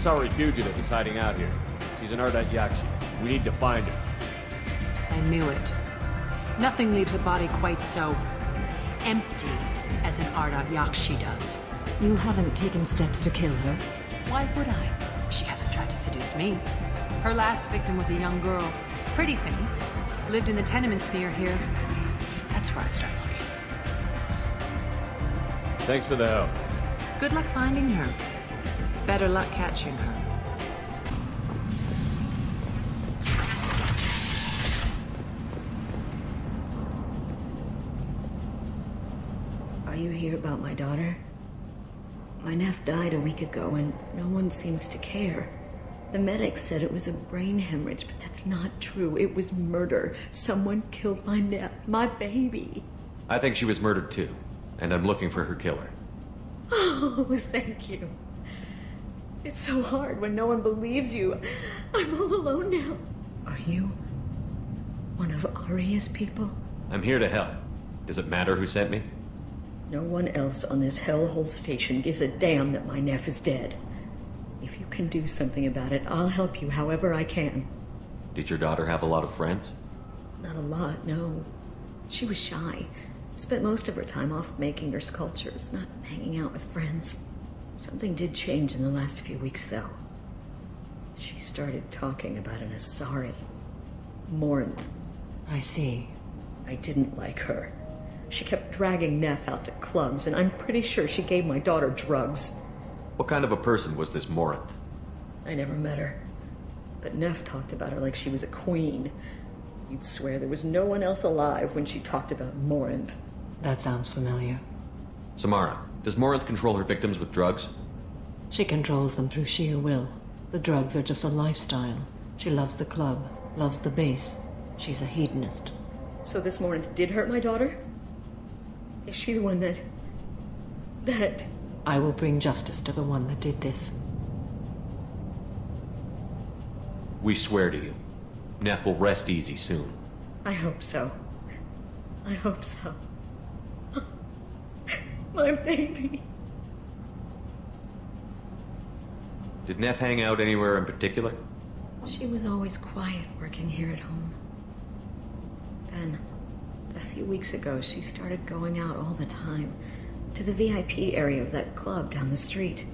sorry fugitive is hiding out here. She's an Ardat Yakshi. We need to find her. I knew it. Nothing leaves a body quite so empty as an Ardat Yakshi does. You haven't taken steps to kill her? Why would I? She hasn't tried to seduce me. Her last victim was a young girl. Pretty thing. Lived in the tenements near here. That's where I'd start looking. Thanks for the help. Good luck finding her. Better luck catching her. Are you here about my daughter? My nephew died a week ago and no one seems to care. The medics said it was a brain hemorrhage, but that's not true. It was murder. Someone killed my nephew, my baby. I think she was murdered too, and I'm looking for her killer. Oh, thank you. It's so hard when no one believes you. I'm all alone now. Are you one of Aria's people? I'm here to help. Does it matter who sent me? No one else on this hellhole station gives a damn that my nephew is dead. If you can do something about it, I'll help you however I can. Did your daughter have a lot of friends? Not a lot, no. She was shy. Spent most of her time off making her sculptures, not hanging out with friends. Something did change in the last few weeks, though. She started talking about an Asari. Morinth. I see. I didn't like her. She kept dragging Neff out to clubs, and I'm pretty sure she gave my daughter drugs. What kind of a person was this Morinth? I never met her. But Neff talked about her like she was a queen. You'd swear there was no one else alive when she talked about Morinth. That sounds familiar. Samara, does Morinth control her victims with drugs? She controls them through sheer will. The drugs are just a lifestyle. She loves the club, loves the base. She's a hedonist. So this Morinth did hurt my daughter? Is she the one that... I will bring justice to the one that did this. We swear to you. Neff will rest easy soon. I hope so. I hope so. My baby. Did Neff hang out anywhere in particular? She was always quiet working here at home. Then, a few weeks ago, she started going out all the time. To the VIP area of that club down the street.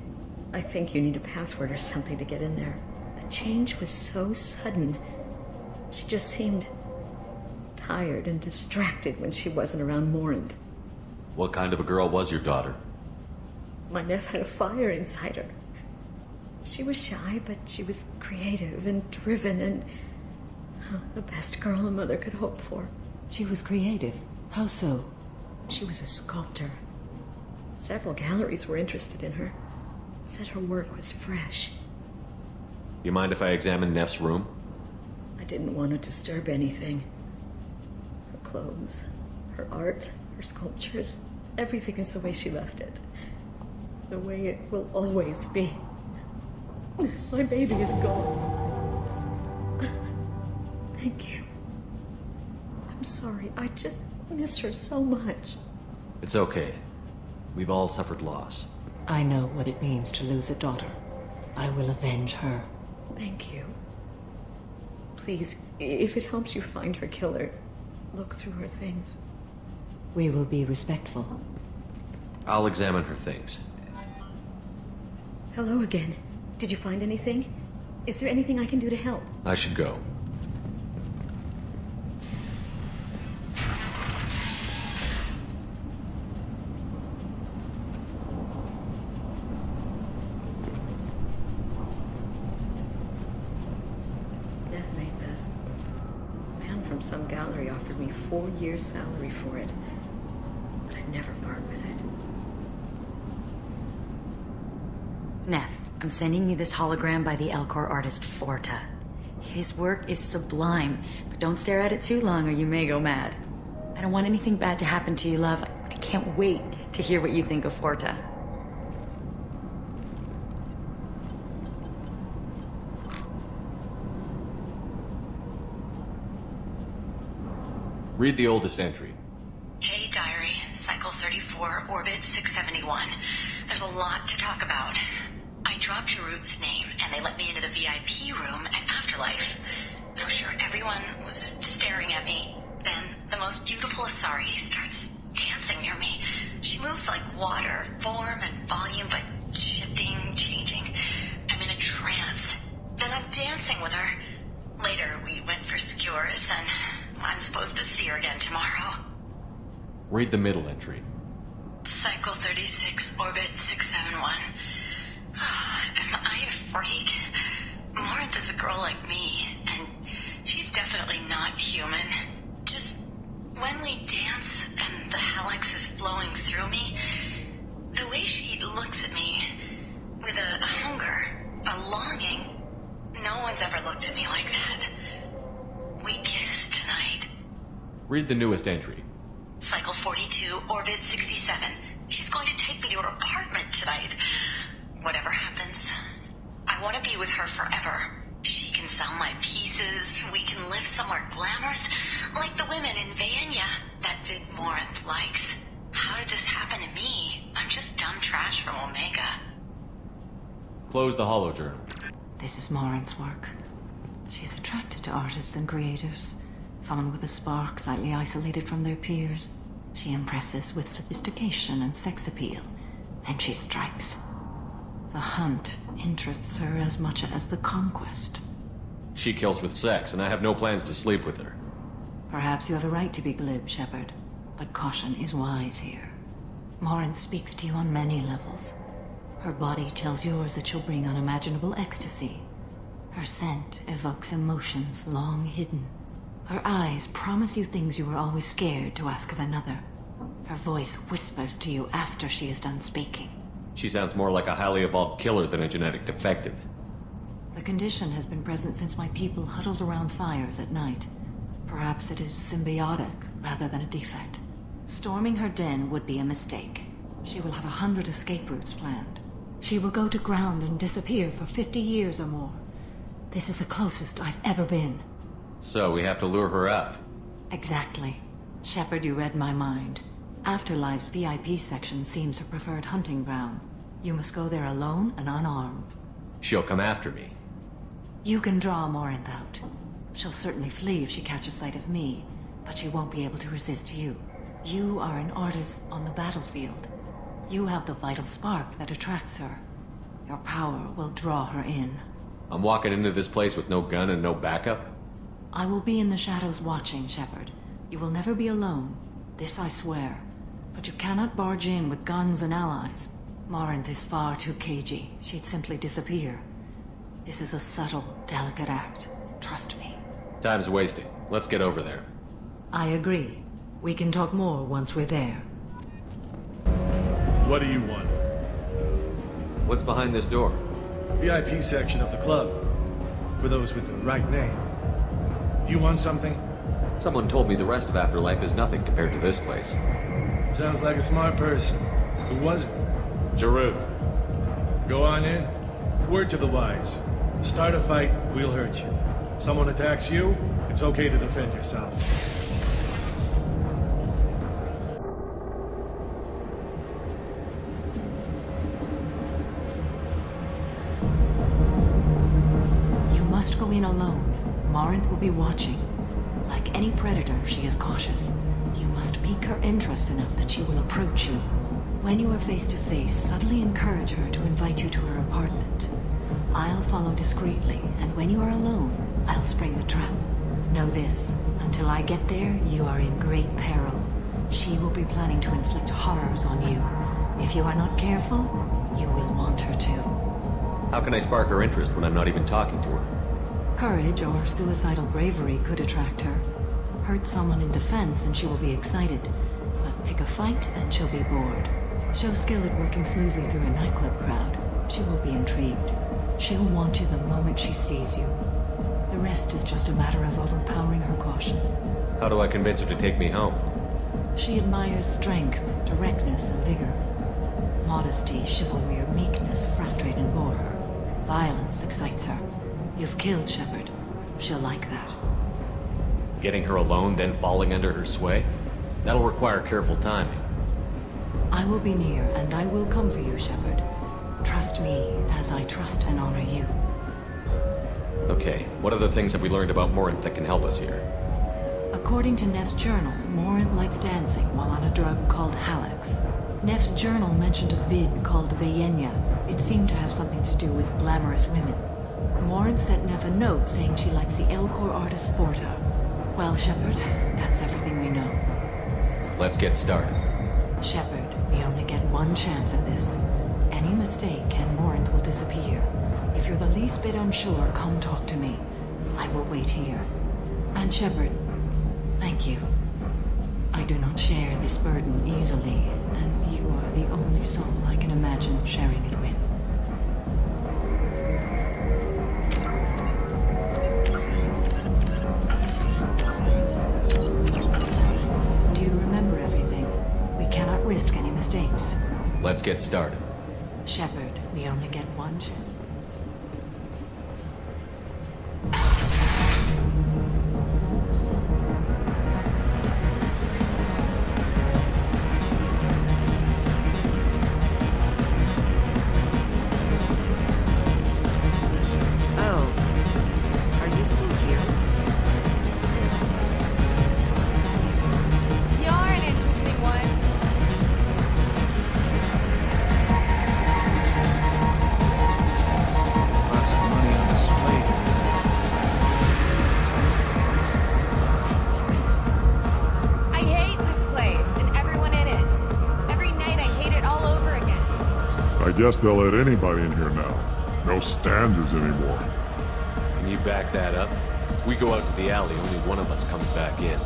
I think you need a password or something to get in there. The change was so sudden. She just seemed tired and distracted when she wasn't around Morinth. What kind of a girl was your daughter? My nephew had a fire inside her. She was shy, but she was creative and driven and the best girl a mother could hope for. She was creative. How so? She was a sculptor. Several galleries were interested in her. Said her work was fresh. You mind if I examine Neff's room? I didn't want to disturb anything. Her clothes, her art, her sculptures, everything is the way she left it. The way it will always be. My baby is gone. Thank you. I'm sorry, I just miss her so much. It's okay. We've all suffered loss. I know what it means to lose a daughter. I will avenge her. Thank you. Please, if it helps you find her killer, look through her things. We will be respectful. I'll examine her things. Hello again. Did you find anything? Is there anything I can do to help? I should go. Some gallery offered me 4 years' salary for it, but I'd never part with it. Neff, I'm sending you this hologram by the Elcor artist Forta. His work is sublime, but don't stare at it too long or you may go mad. I don't want anything bad to happen to you, love. I can't wait to hear what you think of Forta. Read the oldest entry. Hey, Diary. Cycle 34, Orbit 671. There's a lot to talk about. I I dropped Jarut's name, and they let me into the VIP room at Afterlife. I'm sure everyone was staring at me. Then the most beautiful Asari starts dancing near me. She moves like water, form and volume, but shifting, changing. I'm in a trance. Then I'm dancing with her. Later, we went for skewers, and I'm supposed to see her again tomorrow. Read the middle entry. Cycle 36, orbit 671. Am I a freak? Morinth is a girl like me, and she's definitely not human. Just when we dance and the Helix is flowing through me, the way she looks at me with a hunger, a longing, no one's ever looked at me like that. We kissed tonight. Read the newest entry. Cycle 42, orbit 67. She's going to take me to her apartment tonight. Whatever happens, I want to be with her forever. She can sell my pieces. We can live somewhere glamorous, like the women in Vanya that Vid Morinth likes. How did this happen to me? I'm just dumb trash from Omega. Close the holo journal. This is Morinth's work. She's attracted to artists and creators. Someone with a spark, slightly isolated from their peers. She impresses with sophistication and sex appeal. Then she strikes. The hunt interests her as much as the conquest. She kills with sex, and I have no plans to sleep with her. Perhaps you have a right to be glib, Shepard, but caution is wise here. Morinth speaks to you on many levels. Her body tells yours that she'll bring unimaginable ecstasy. Her scent evokes emotions long hidden. Her eyes promise you things you were always scared to ask of another. Her voice whispers to you after she is done speaking. She sounds more like a highly evolved killer than a genetic defective. The condition has been present since my people huddled around fires at night. Perhaps it is symbiotic rather than a defect. Storming her den would be a mistake. She will have 100 escape routes planned. She will go to ground and disappear for 50 years or more. This is the closest I've ever been. So we have to lure her out. Exactly. Shepard, you read my mind. Afterlife's VIP section seems her preferred hunting ground. You must go there alone and unarmed. She'll come after me. You can draw Morinth out. She'll certainly flee if she catches sight of me, but she won't be able to resist you. You are an artist on the battlefield. You have the vital spark that attracts her. Your power will draw her in. I'm walking into this place with no gun and no backup? I will be in the shadows watching, Shepard. You will never be alone. This I swear. But you cannot barge in with guns and allies. Morinth is far too cagey. She'd simply disappear. This is a subtle, delicate act. Trust me. Time's wasting. Let's get over there. I agree. We can talk more once we're there. What do you want? What's behind this door? VIP section of the club. For those with the right name. Do you want something? Someone told me the rest of Afterlife is nothing compared to this place. Sounds like a smart person. Who was it? Jarut. Go on in. Word to the wise. Start a fight, we'll hurt you. Someone attacks you, it's okay to defend yourself. You must go in alone. Morinth will be watching. Like any predator, she is cautious. You must pique her interest enough that she will approach you. When you are face to face, subtly encourage her to invite you to her apartment. I'll follow discreetly, and when you are alone, I'll spring the trap. Know this, until I get there, you are in great peril. She will be planning to inflict horrors on you. If you are not careful, you will want her to. How can I spark her interest when I'm not even talking to her? Courage or suicidal bravery could attract her. Hurt someone in defense and she will be excited. But pick a fight and she'll be bored. Show skill at working smoothly through a nightclub crowd. She will be intrigued. She'll want you the moment she sees you. The rest is just a matter of overpowering her caution. How do I convince her to take me home? She admires strength, directness, and vigor. Modesty, chivalry, or meekness frustrate and bore her. Violence excites her. You've killed Shepard. She'll like that. Getting her alone, then falling under her sway? That'll require careful timing. I will be near, and I will come for you, Shepard. Trust me as I trust and honor you. Okay, what other things have we learned about Morinth that can help us here? According to Neff's journal, Morinth likes dancing while on a drug called Halax. Neff's journal mentioned a vid called Vayenya. It seemed to have something to do with glamorous women. Morinth sent Neff a note saying she likes the Elcor artist Forta. Well, Shepard, that's everything we know. Let's get started. Shepard, we only get one chance at this. Any mistake and Morinth will disappear. If you're the least bit unsure, come talk to me. I will wait here. And Shepard, thank you. I do not share this burden easily, and you are the only soul I can imagine sharing it with. Do you remember everything? We cannot risk any mistakes. Let's get started. Shepard, we only get one chance. I guess they'll let anybody in here now. No standards anymore. Can you back that up? We go out to the alley, only one of us comes back in.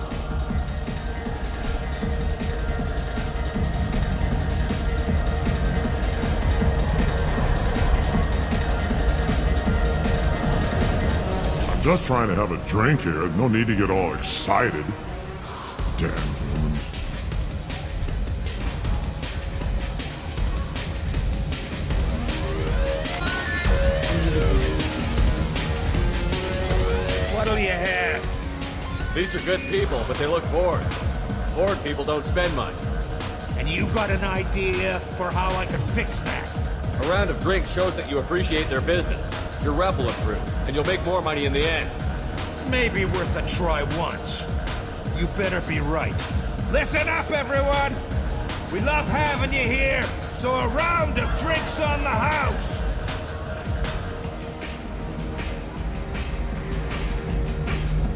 I'm just trying to have a drink here. No need to get all excited. Damn humans. What'll you have? These are good people, but they look bored. Bored people don't spend much. And you got an idea for how I could fix that? A round of drinks shows that you appreciate their business. Your rep will improve, and you'll make more money in the end. Maybe worth a try once. You better be right. Listen up, everyone! We love having you here, so a round of drinks on the house!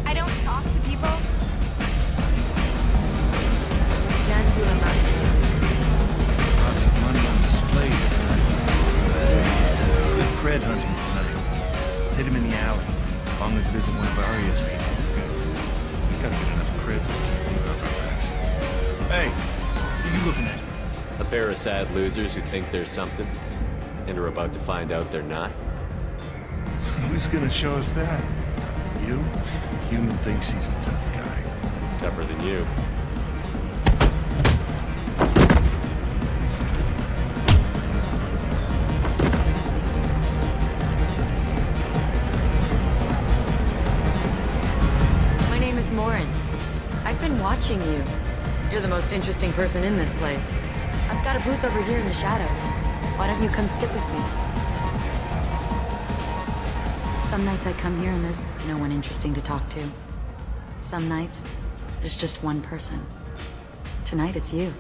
I don't talk to people. Lots of money on display tonight. It's a good cred hunting tonight. Hit him in the alley, as long as it isn't one of Arya's people. We gotta get enough creds to keep things off our backs. Hey, what are you looking at? A pair of sad losers who think they're something, and are about to find out they're not. Who's gonna show us that? You? Human thinks he's a tough guy. Tougher than you. My name is Morinth. I've been watching you. You're the most interesting person in this place. I've got a booth over here in the shadows. Why don't you come sit with me? Some nights I come here and there's no one interesting to talk to. Some nights, there's just one person. Tonight it's you.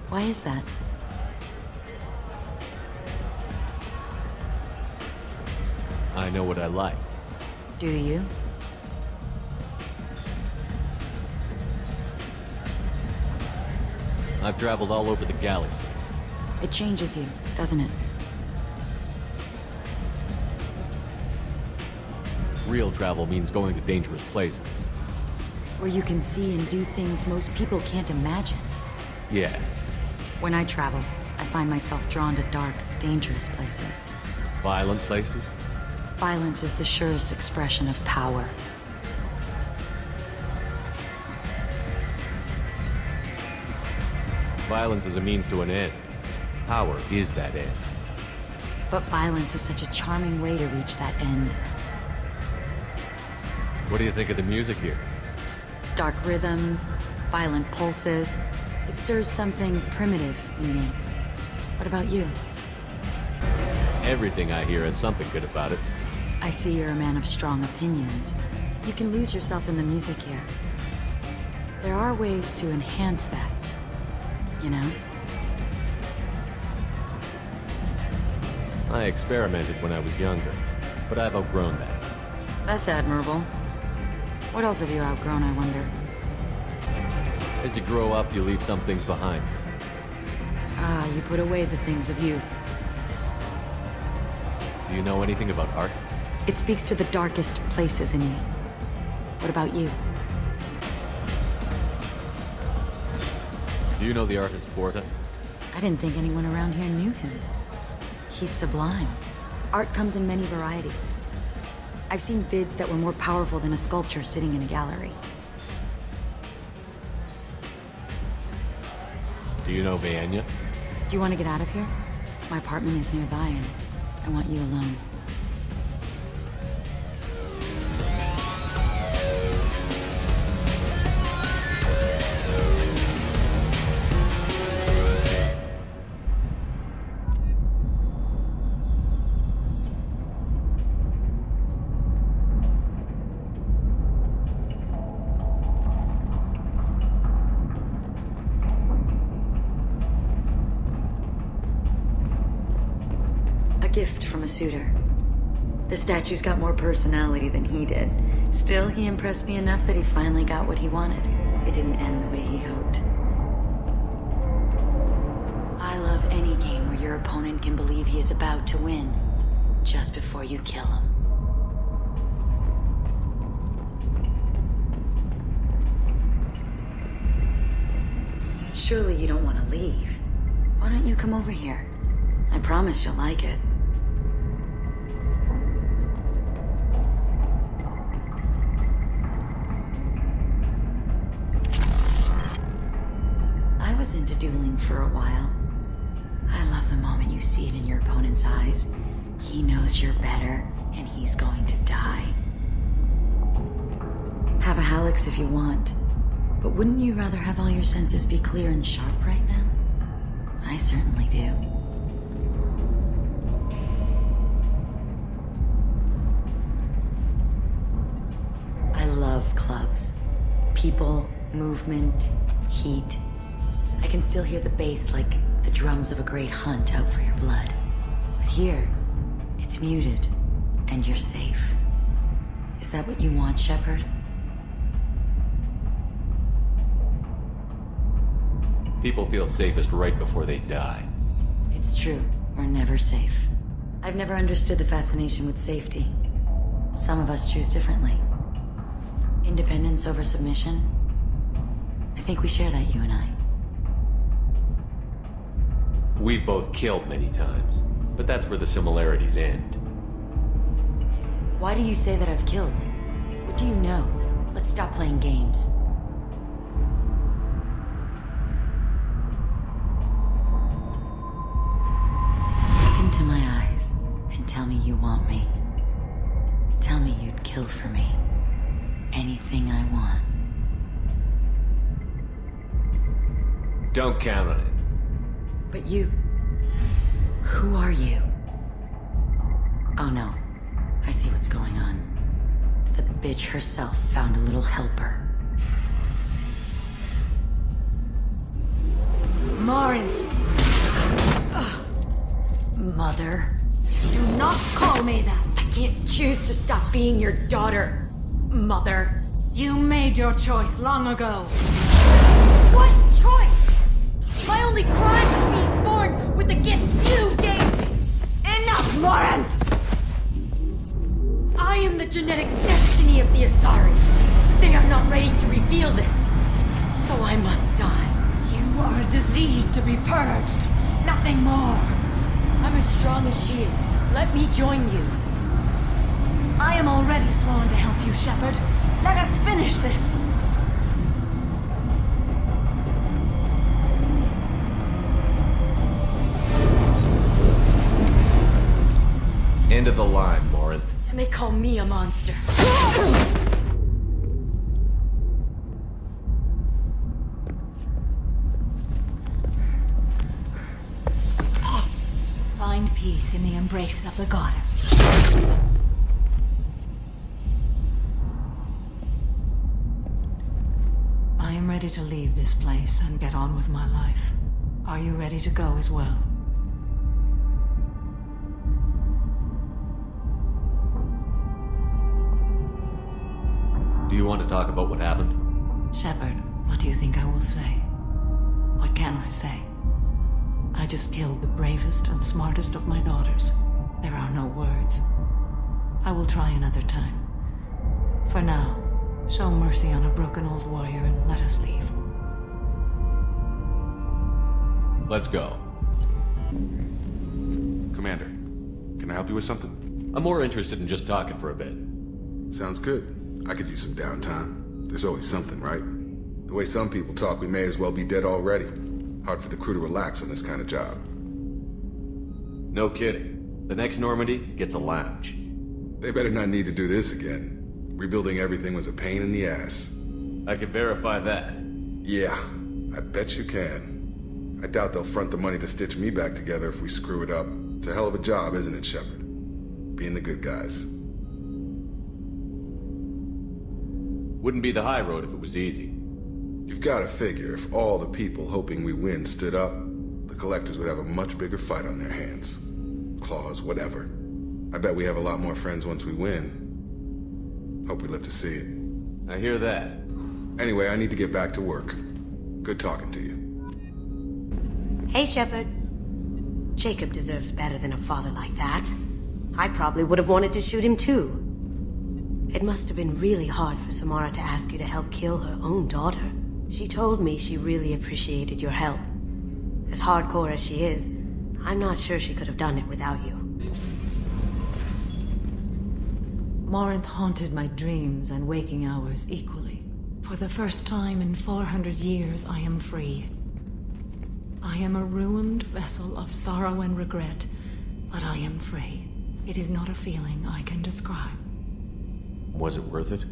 Why is that? I know what I like. Do you? I've traveled all over the galaxy. It changes you, doesn't it? Real travel means going to dangerous places. Where you can see and do things most people can't imagine. Yes. When I travel, I find myself drawn to dark, dangerous places. Violent places? Violence is the surest expression of power. Violence is a means to an end. Power is that end. But violence is such a charming way to reach that end. What do you think of the music here? Dark rhythms, violent pulses. It stirs something primitive in me. What about you? Everything I hear has something good about it. I see you're a man of strong opinions. You can lose yourself in the music here. There are ways to enhance that, you know? I experimented when I was younger, but I've outgrown that. That's admirable. What else have you outgrown, I wonder? As you grow up, you leave some things behind. Ah, you put away the things of youth. Do you know anything about art? It speaks to the darkest places in me. What about you? Do you know the artist Porta? I didn't think anyone around here knew him. He's sublime. Art comes in many varieties. I've seen vids that were more powerful than a sculpture sitting in a gallery. Do you know Watamaniuk? Do you want to get out of here? My apartment is nearby and I want you alone. Gift from a suitor. The statue's got more personality than he did. Still, he impressed me enough that he finally got what he wanted. It didn't end the way he hoped. I love any game where your opponent can believe he is about to win, just before you kill him. Surely you don't want to leave. Why don't you come over here? I promise you'll like it. I was into dueling for a while. I love the moment you see it in your opponent's eyes. He knows you're better, and he's going to die. Have a Hallex if you want, but wouldn't you rather have all your senses be clear and sharp right now? I certainly do. I love clubs. People, movement, heat. I can still hear the bass like the drums of a great hunt out for your blood. But here, it's muted, and you're safe. Is that what you want, Shepard? People feel safest right before they die. It's true. We're never safe. I've never understood the fascination with safety. Some of us choose differently. Independence over submission? I think we share that, you and I. We've both killed many times, but that's where the similarities end. Why do you say that I've killed? What do you know? Let's stop playing games. Look into my eyes and tell me you want me. Tell me you'd kill for me. Anything I want. Don't count on it. But you... Who are you? Oh no. I see what's going on. The bitch herself found a little helper. Marin! Mother. Do not call me that! I can't choose to stop being your daughter. Mother. You made your choice long ago. What choice? My only crime was being born with the gifts you gave me! Enough, Morin! I am the genetic destiny of the Asari. They are not ready to reveal this, so I must die. You are a disease to be purged, nothing more. I'm as strong as she is. Let me join you. I am already sworn to help you, Shepard. Let us finish this. End of the line, Morin. And they call me a monster. Find peace in the embrace of the goddess. I am ready to leave this place and get on with my life. Are you ready to go as well? Do you want to talk about what happened? Shepard, what do you think I will say? What can I say? I just killed the bravest and smartest of my daughters. There are no words. I will try another time. For now, show mercy on a broken old warrior and let us leave. Let's go. Commander, can I help you with something? I'm more interested in just talking for a bit. Sounds good. I could use some downtime. There's always something, right? The way some people talk, we may as well be dead already. Hard for the crew to relax on this kind of job. No kidding. The next Normandy gets a lounge. They better not need to do this again. Rebuilding everything was a pain in the ass. I can verify that. Yeah, I bet you can. I doubt they'll front the money to stitch me back together if we screw it up. It's a hell of a job, isn't it, Shepard? Being the good guys. Wouldn't be the high road if it was easy. You've got to figure if all the people hoping we win stood up, the collectors would have a much bigger fight on their hands. Claws, whatever. I bet we have a lot more friends once we win. Hope we live to see it. I hear that. Anyway, I need to get back to work. Good talking to you. Hey, Shepard. Jacob deserves better than a father like that. I probably would have wanted to shoot him too. It must have been really hard for Samara to ask you to help kill her own daughter. She told me she really appreciated your help. As hardcore as she is, I'm not sure she could have done it without you. Morinth haunted my dreams and waking hours equally. For the first time in 400 years, I am free. I am a ruined vessel of sorrow and regret, but I am free. It is not a feeling I can describe. Was it worth it?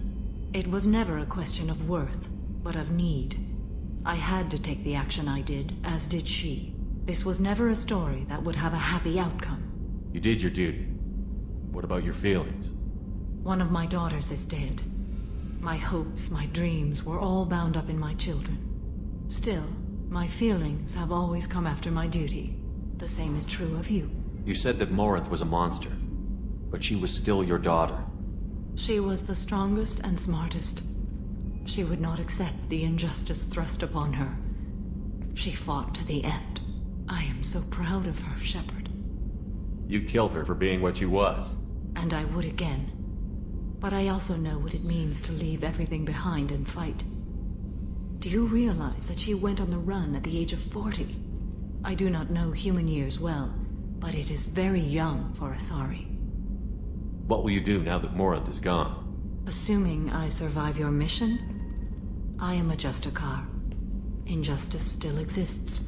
It was never a question of worth, but of need. I had to take the action I did, as did she. This was never a story that would have a happy outcome. You did your duty. What about your feelings? One of my daughters is dead. My hopes, my dreams were all bound up in my children. Still, my feelings have always come after my duty. The same is true of you. You said that Morinth was a monster, but she was still your daughter. She was the strongest and smartest. She would not accept the injustice thrust upon her. She fought to the end. I am so proud of her, Shepard. You killed her for being what she was. And I would again. But I also know what it means to leave everything behind and fight. Do you realize that she went on the run at the age of 40? I do not know human years well, but it is very young for Asari. What will you do now that Morinth is gone? Assuming I survive your mission, I am a Justicar. Injustice still exists,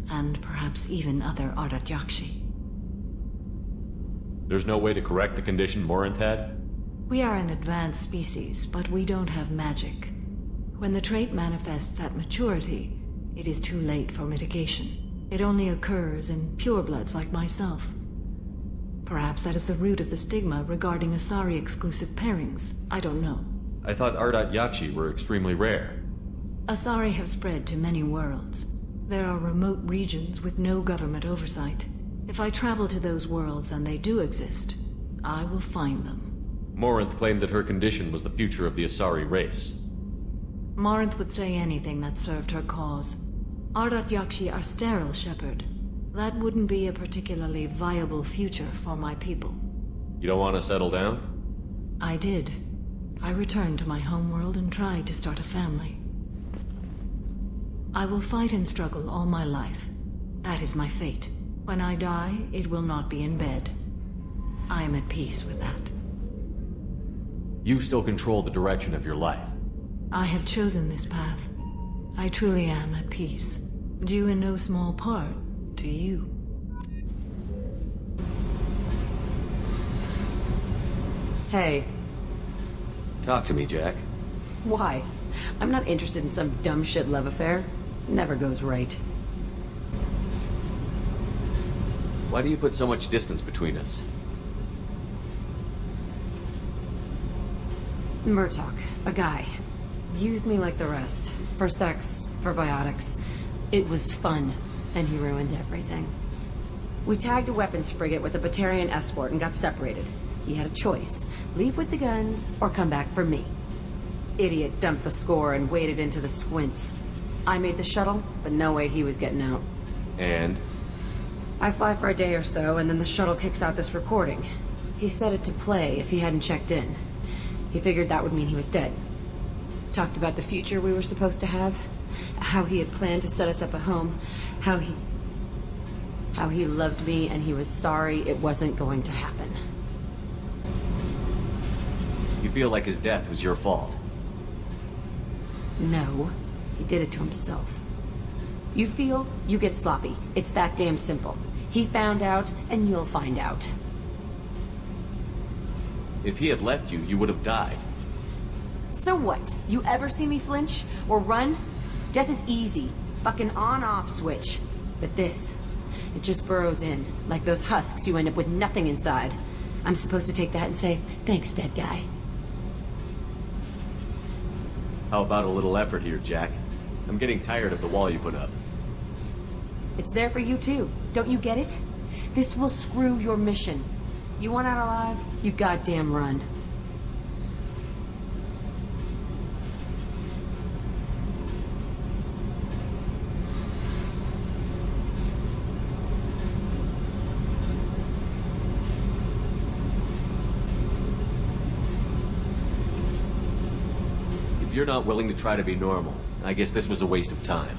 and perhaps even other Ardat-Yakshi. There's no way to correct the condition Morinth had? We are an advanced species, but we don't have magic. When the trait manifests at maturity, it is too late for mitigation. It only occurs in purebloods like myself. Perhaps that is the root of the stigma regarding Asari-exclusive pairings. I don't know. I thought Ardat-Yakshi were extremely rare. Asari have spread to many worlds. There are remote regions with no government oversight. If I travel to those worlds and they do exist, I will find them. Morinth claimed that her condition was the future of the Asari race. Morinth would say anything that served her cause. Ardat-Yakshi are sterile, Shepard. That wouldn't be a particularly viable future for my people. You don't want to settle down? I did. I returned to my homeworld and tried to start a family. I will fight and struggle all my life. That is my fate. When I die, it will not be in bed. I am at peace with that. You still control the direction of your life. I have chosen this path. I truly am at peace. Due in no small part to you. Hey. Talk to me, Jack. Why? I'm not interested in some dumb shit love affair. Never goes right. Why do you put so much distance between us? Murtaugh, a guy. Used me like the rest. For sex, for biotics. It was fun, and he ruined everything. We tagged a weapons frigate with a Batarian escort and got separated. He had a choice. Leave with the guns, or come back for me. Idiot dumped the score and waded into the squints. I made the shuttle, but no way he was getting out. And? I fly for a day or so, and then the shuttle kicks out this recording. He set it to play if he hadn't checked in. He figured that would mean he was dead. Talked about the future we were supposed to have. How he had planned to set us up a home. How he loved me and he was sorry it wasn't going to happen. You feel like his death was your fault? No, he did it to himself. You feel, you get sloppy. It's that damn simple. He found out, and you'll find out. If he had left you, you would have died. So what? You ever see me flinch? Or run? Death is easy. Fucking on-off switch. But this, it just burrows in. Like those husks, you end up with nothing inside. I'm supposed to take that and say, thanks, dead guy. How about a little effort here, Jack? I'm getting tired of the wall you put up. It's there for you too. Don't you get it? This will screw your mission. You want out alive? You goddamn run. If you're not willing to try to be normal, I guess this was a waste of time.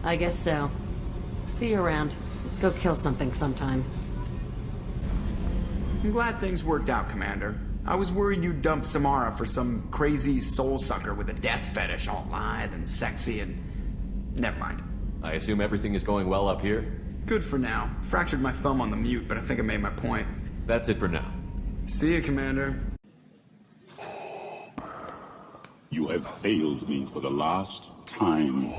I guess so. See you around. Let's go kill something sometime. I'm glad things worked out, Commander. I was worried you'd dump Samara for some crazy soul sucker with a death fetish, all lithe and sexy and... Never mind. I assume everything is going well up here? Good for now. Fractured my thumb on the mute, but I think I made my point. That's it for now. See you, Commander. You have failed me for the last time.